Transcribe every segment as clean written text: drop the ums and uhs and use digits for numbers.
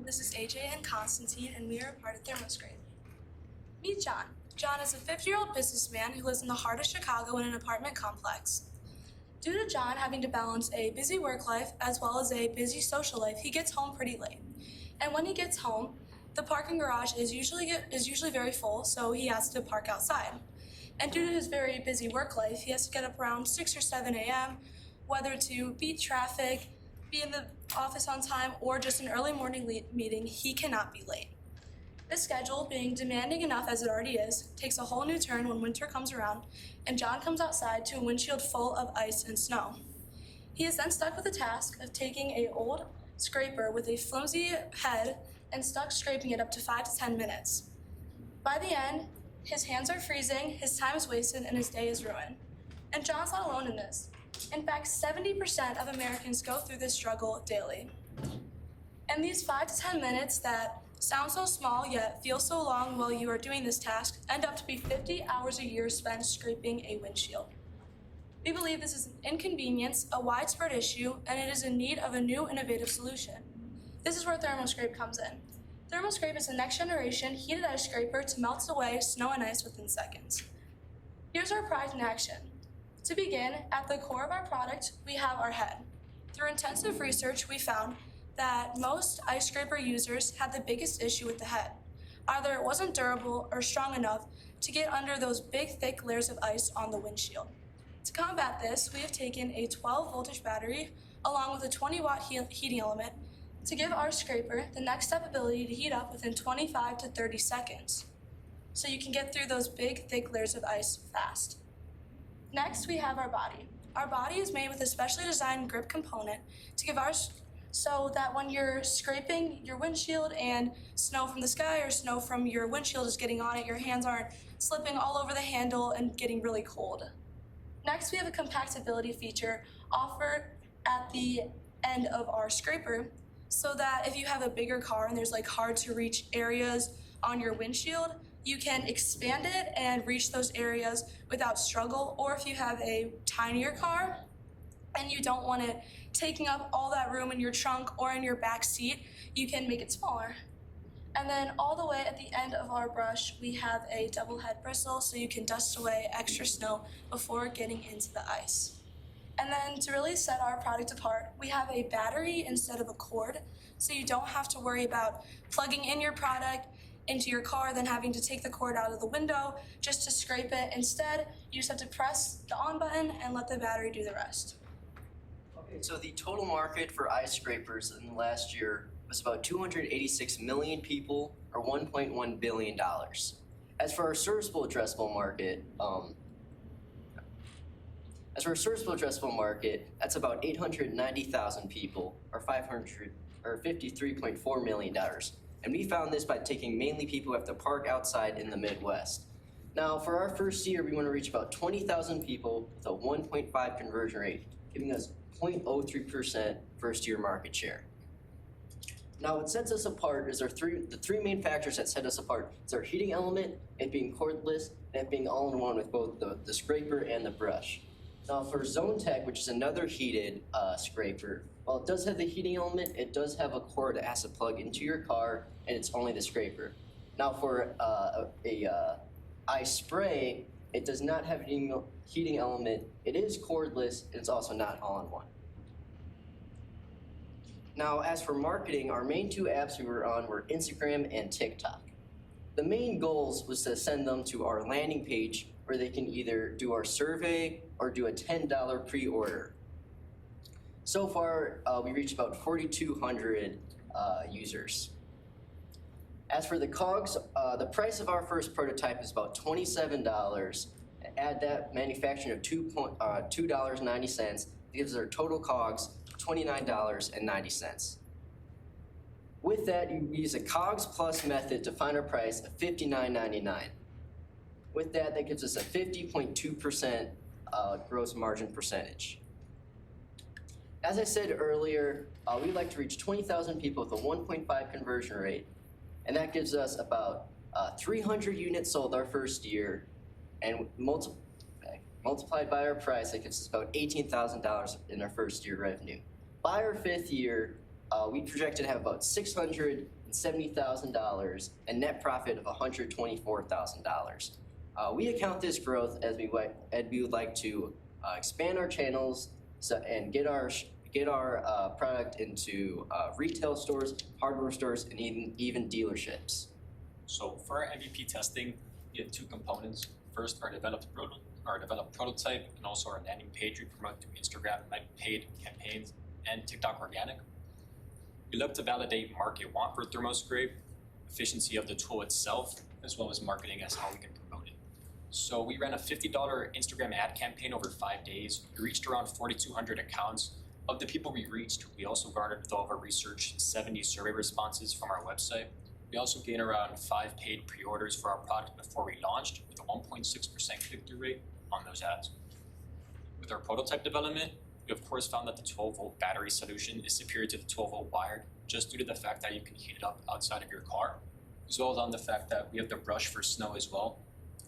This is AJ and Constantine, and we are a part of Thermoscrape. Meet John. John is a 50-year-old businessman who lives in the heart of Chicago in an apartment complex. Due to John having to balance a busy work life as well as a busy social life, he gets home pretty late. And when he gets home, the parking garage is usually very full, so he has to park outside. And due to his very busy work life, he has to get up around 6 or 7 a.m., whether to beat traffic, be in the office on time, or just an early morning meeting. He cannot be late. This schedule, being demanding enough as it already is, takes a whole new turn when winter comes around and John comes outside to a windshield full of ice and snow. He is then stuck with the task of taking an old scraper with a flimsy head and stuck scraping it up to 5 to 10 minutes. By the end, his hands are freezing, his time is wasted, and his day is ruined. And John's not alone in this. In fact, 70% of Americans go through this struggle daily. And these 5 to 10 minutes that sound so small yet feel so long while you are doing this task end up to be 50 hours a year spent scraping a windshield. We believe this is an inconvenience, a widespread issue, and it is in need of a new innovative solution. This is where Thermoscrape comes in. Thermoscrape is a next generation heated ice scraper to melt away snow and ice within seconds. Here's our product in action. To begin, at the core of our product, we have our head. Through intensive research, we found that most ice scraper users had the biggest issue with the head. Either it wasn't durable or strong enough to get under those big, thick layers of ice on the windshield. To combat this, we have taken a 12-voltage battery along with a 20-watt heating element to give our scraper the next step ability to heat up within 25 to 30 seconds, so you can get through those big, thick layers of ice fast. Next, we have our body. Our body is made with a specially designed grip component to give ours so that when you're scraping your windshield and snow from the sky or snow from your windshield is getting on it, your hands aren't slipping all over the handle and getting really cold. Next, we have a compactability feature offered at the end of our scraper so that if you have a bigger car and there's like hard to reach areas on your windshield, you can expand it and reach those areas without struggle. Or if you have a tinier car and you don't want it taking up all that room in your trunk or in your back seat, you can make it smaller. And then all the way at the end of our brush, we have a double head bristle so you can dust away extra snow before getting into the ice. And then to really set our product apart, we have a battery instead of a cord, so you don't have to worry about plugging in your product into your car, then having to take the cord out of the window just to scrape it. Instead, you just have to press the on button and let the battery do the rest. Okay, so the total market for ice scrapers in the last year was about 286 million people, or $1.1 billion. As for our serviceable addressable market, that's about 890,000 people, or $53.4 million. And we found this by taking mainly people who have to park outside in the Midwest. Now, for our first year, we want to reach about 20,000 people with a 1.5 conversion rate, giving us 0.03% first-year market share. Now, what sets us apart is the three main factors that set us apart. It's our heating element, it being cordless, and it being all-in-one with both the scraper and the brush. Now, for Zone Tech, which is another heated scraper, while it does have the heating element, it does have a cord that has to plug into your car, and it's only the scraper. Now, for ice spray, it does not have a heating element. It is cordless, and it's also not all-in-one. Now, as for marketing, our main two apps we were on were Instagram and TikTok. The main goals was to send them to our landing page where they can either do our survey or do a $10 pre-order. So far, we reached about 4,200 users. As for the COGS, the price of our first prototype is about $27. Add that manufacturing of $2.90, it gives our total COGS $29.90. With that, you use a COGS plus method to find our price of $59.99. With that, that gives us a 50.2% gross margin percentage. As I said earlier, we'd like to reach 20,000 people with a 1.5 conversion rate, and that gives us about 300 units sold our first year, and multiplied by our price, that gives us about $18,000 in our first year revenue. By our fifth year, we projected to have about $670,000 and net profit of $124,000. We account this growth as we would like to expand our channels and get our product into retail stores, hardware stores, and even dealerships. So for our MVP testing, we had two components. First, our developed prototype, and also our landing page we promote through Instagram paid campaigns and TikTok organic. We look to validate market want for Thermoscrape, efficiency of the tool itself, as well as marketing as how we can promote it. So we ran a $50 Instagram ad campaign over 5 days. We reached around 4,200 accounts. Of the people we reached, we also garnered, with all of our research, 70 survey responses from our website. We also gained around 5 paid pre-orders for our product before we launched, with a 1.6% click-through rate on those ads. With our prototype development, we of course found that the 12-volt battery solution is superior to the 12-volt wired, just due to the fact that you can heat it up outside of your car, as well as on the fact that we have the brush for snow as well,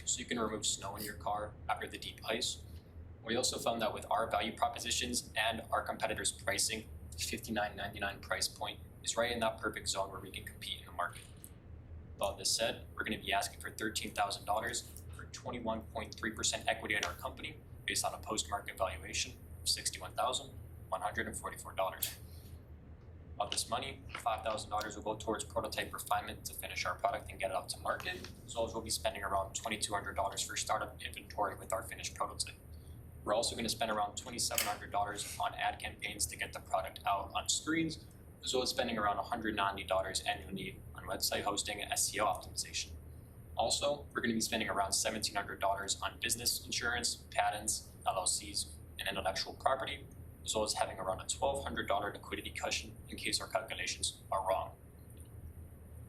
so you can remove snow in your car after the deep ice. We also found that with our value propositions and our competitors' pricing, the $59.99 price point is right in that perfect zone where we can compete in the market. With all this said, we're going to be asking for $13,000 for 21.3% equity in our company based on a post-market valuation of $61,144. Of this money, $5,000 will go towards prototype refinement to finish our product and get it out to market, as well as we'll be spending around $2,200 for startup inventory with our finished prototype. We're also going to spend around $2,700 on ad campaigns to get the product out on screens, as well as spending around $190 annually on website hosting and SEO optimization. Also, we're going to be spending around $1,700 on business insurance, patents, LLCs, and intellectual property, as well as having around a $1,200 liquidity cushion in case our calculations are wrong.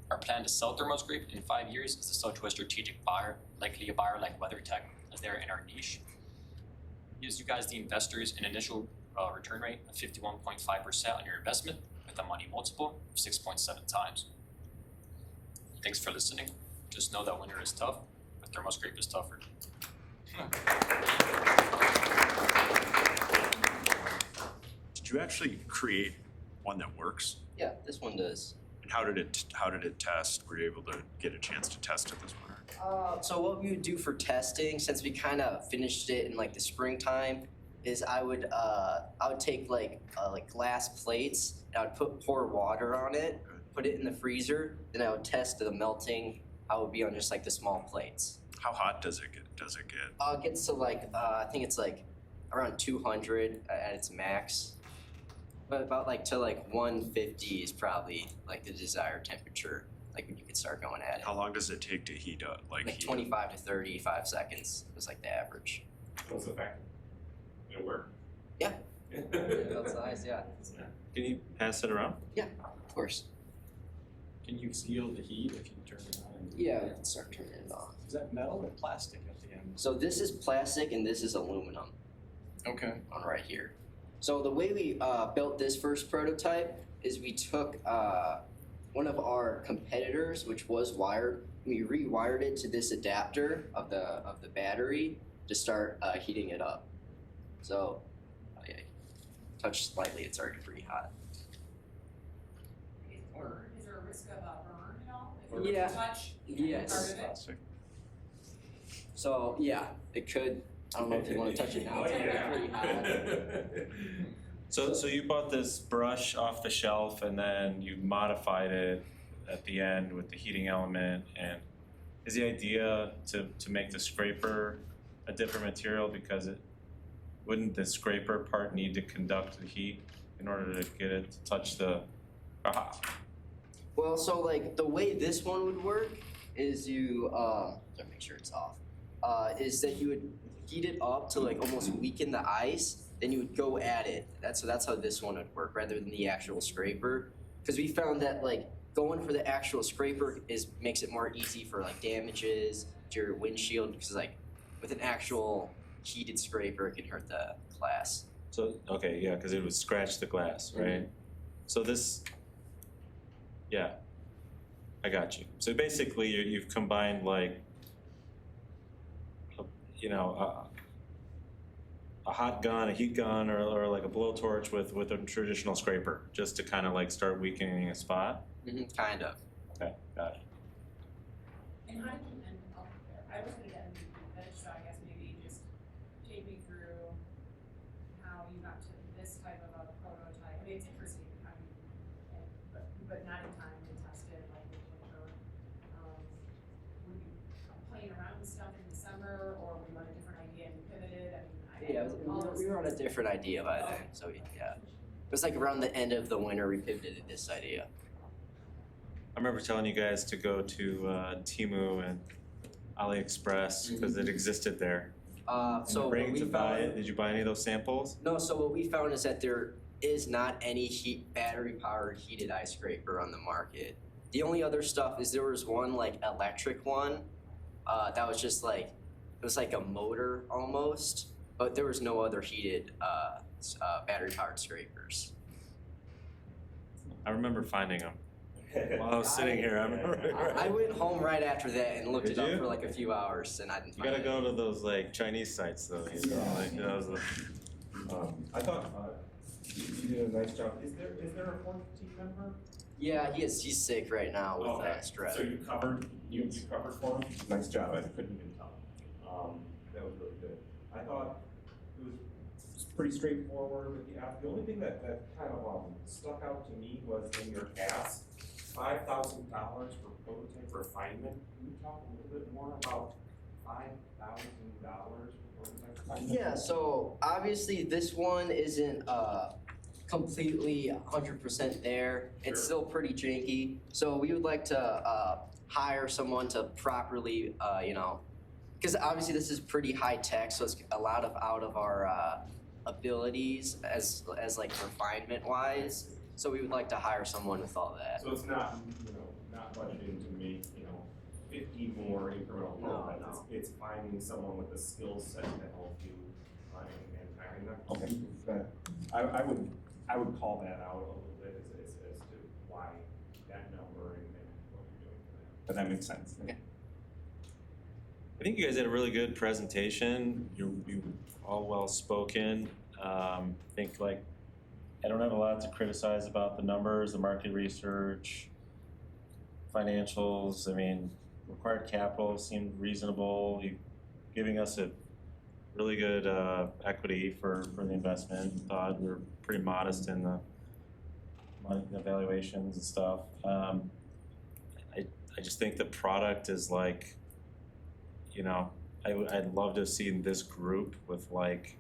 Our plan to sell Thermoscrape in 5 years is to sell to a strategic buyer, likely a buyer like WeatherTech, as they're in our niche. Gives you guys, the investors, an initial return rate of 51.5% on your investment with a money multiple of 6.7 times. Thanks for listening. Just know that winter is tough, but Thermoscrape is tougher. Did you actually create one that works? Yeah, this one does. And how did it test? Were you able to get a chance to test it this winter? So what we would do for testing, since we kind of finished it in like the springtime, is I would take like glass plates and I would pour water on it, put it in the freezer, then I would test the melting. I would be on just like the small plates. How hot does it get? It gets to like I think it's like around 200 at its max, but about like to like 150 is probably like the desired temperature. Like when you could start going at it. How long does it take to heat up? Like 25 to 35 seconds was like the average. What's the fact? It'll work. Yeah. That's nice, yeah. Can you pass it around? Yeah, of course. Can you feel the heat if you turn it on? Yeah, we can start turning it on. Is that metal or plastic at the end? So this is plastic and this is aluminum Okay. on right here. So the way we built this first prototype is we took one of our competitors, which was wired, we rewired it to this adapter of the battery to start heating it up. So, yeah, touch slightly, it's already pretty hot. Is there a risk of a burn at all? If Yeah. you touch Yes. part of it? Plastic. So yeah, it could. I don't know if you want to touch it now. It's pretty hot. So you bought this brush off the shelf and then you modified it at the end with the heating element. And is the idea to make the scraper a different material because wouldn't the scraper part need to conduct the heat in order to get it to touch the Well, so like the way this one would work is you let me make sure it's off. Is that you would heat it up to like almost weaken the ice, then you would go at it. That's how this one would work rather than the actual scraper. Because we found that like going for the actual scraper makes it more easy for like damages to your windshield, because like with an actual heated scraper it can hurt the glass. So, okay, yeah, because it would scratch the glass, right? So this, yeah, I got you. So basically you've combined like, a hot gun, a heat gun, or like a blowtorch with a traditional scraper, just to kind of like start weakening a spot? Kind of. Okay, got it. And how did you end up there? I was gonna get into that, so I guess maybe just take me through how you got to this type of a prototype. I mean, it's interesting, I mean, but not in time to test it, like with winter. Were you playing around with stuff in December, or were you on a different idea and you pivoted? I mean, We were on a different idea by then, so yeah. It was like around the end of the winter we pivoted to this idea. I remember telling you guys to go to Temu and AliExpress because it existed there. So Bring what we to buy found, it. Did you buy any of those samples? no, so what we found is that there is not any battery powered heated ice scraper on the market. The only other stuff is there was one like electric one, that was just like, it was like a motor almost, but there was no other heated battery powered scrapers. I remember finding them while I was sitting here. I remember. I went home right after that and looked Did it up you? for like a few hours and I didn't You find gotta it. go to those like Chinese sites though, you know, like those. I thought, you did a nice job. Is there a fourth team member? Yeah, he's sick right now with strep. So you covered for him? Nice job, I couldn't even tell. That was really good. I thought it was pretty straightforward with the ask. The only thing that kind of stuck out to me was in your ask, $5,000 for prototype refinement. Can you talk a little bit more about $5,000 for prototype refinement? Yeah, so obviously this one isn't completely 100% there. It's Sure. still pretty janky. So we would like to hire someone to properly, because obviously this is pretty high tech, so it's a lot of out of our abilities as like refinement wise. So we would like to hire someone with all that. So it's not, not budgeting to make, 50 more incremental No, prototypes. no. It's finding someone with a skill set to help you and hiring them. Okay. I would call that out a little bit as to why that number and what you're doing for that. But that makes sense. Okay. I think you guys had a really good presentation. You all well spoken. I think like I don't have a lot to criticize about the numbers, the market research, financials. I mean, required capital seemed reasonable. You giving us a really good equity for the investment. Thought we were pretty modest in the money, the valuations and stuff. I just think the product is like, I'd love to have seen this group with like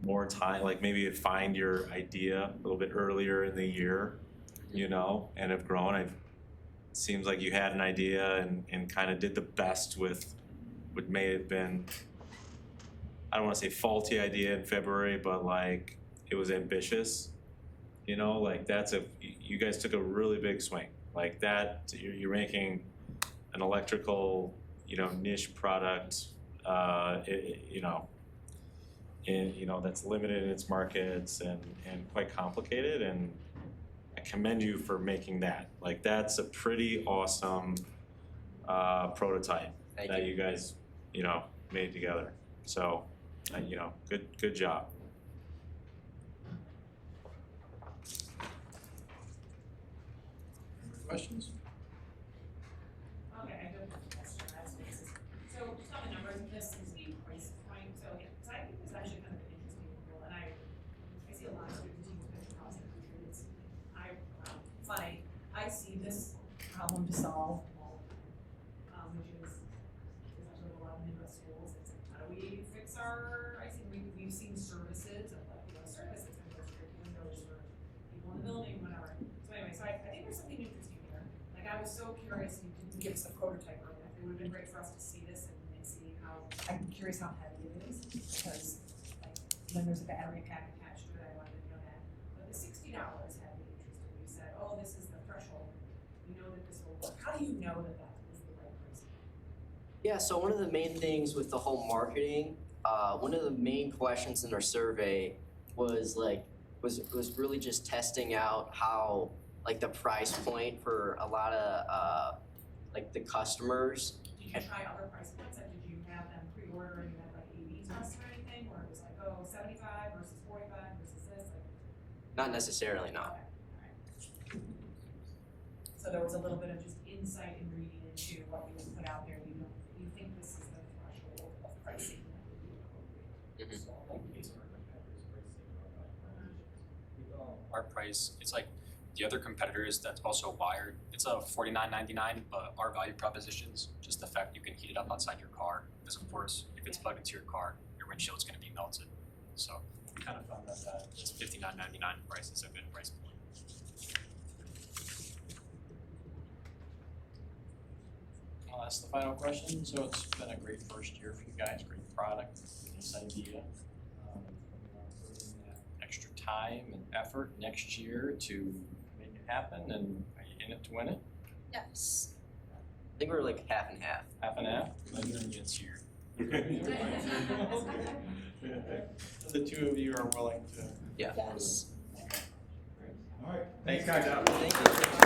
more time, like maybe find your idea a little bit earlier in the year, and have grown. It seems like you had an idea and kind of did the best with what may have been, I don't want to say faulty idea in February, but like it was ambitious, like you guys took a really big swing. Like that, you're making an electrical, niche product, that's limited in its markets and quite complicated. And I commend you for making that. Like that's a pretty awesome prototype that you guys, made together. So, good job. Questions? Okay, I do have a question, so just on the numbers of this, is the price point, so I think this is actually kind of an interesting rule, and I see a lot of students use this across the country, I see this problem to solve, which is especially with a lot of Midwest schools, it's like, how do we fix our, we've seen services of like, service that's gonna go straight to windows for people in the building, whatever. So anyway, so I think there's something interesting here. Like I was so curious, you didn't give us a prototype earlier. It would have been great for us to see this and see how, I'm curious how heavy it is, because like when there's a battery pack attached to it, I wanted to know that. But the $60 had me interested. You said, oh, this is the threshold. We know that this will work. How do you know that that is the right price? Yeah, so one of the main things with the whole marketing, one of the main questions in our survey was really just testing out how like the price point for a lot of like the customers. Did you try other price points? Like, did you have them pre-order and you had like A/B tests or anything, or it was like, oh, oh, 75 versus 45 versus this, like. Not necessarily, not. Okay, alright. So there was a little bit of just insight in reading into what you would put out there, you think this is the threshold of pricing that would be appropriate. Mhm. So, Our price, it's like the other competitors that's also wired, it's a $49.99, but our value propositions, just the fact you can heat it up outside your car, because of course, if it's plugged into your car, your windshield's gonna be melted. So we kind of found that this $59.99 price is a good price point. I'll ask the final question. So it's been a great first year for you guys, great product, this idea. Putting that extra time and effort next year to make it happen, and are you in it to win it? Yes. I think we're like half and half. Half and half? Then it's here. So the two of you are willing to. Yeah. Yes. All right, Thanks, guys. Thank you.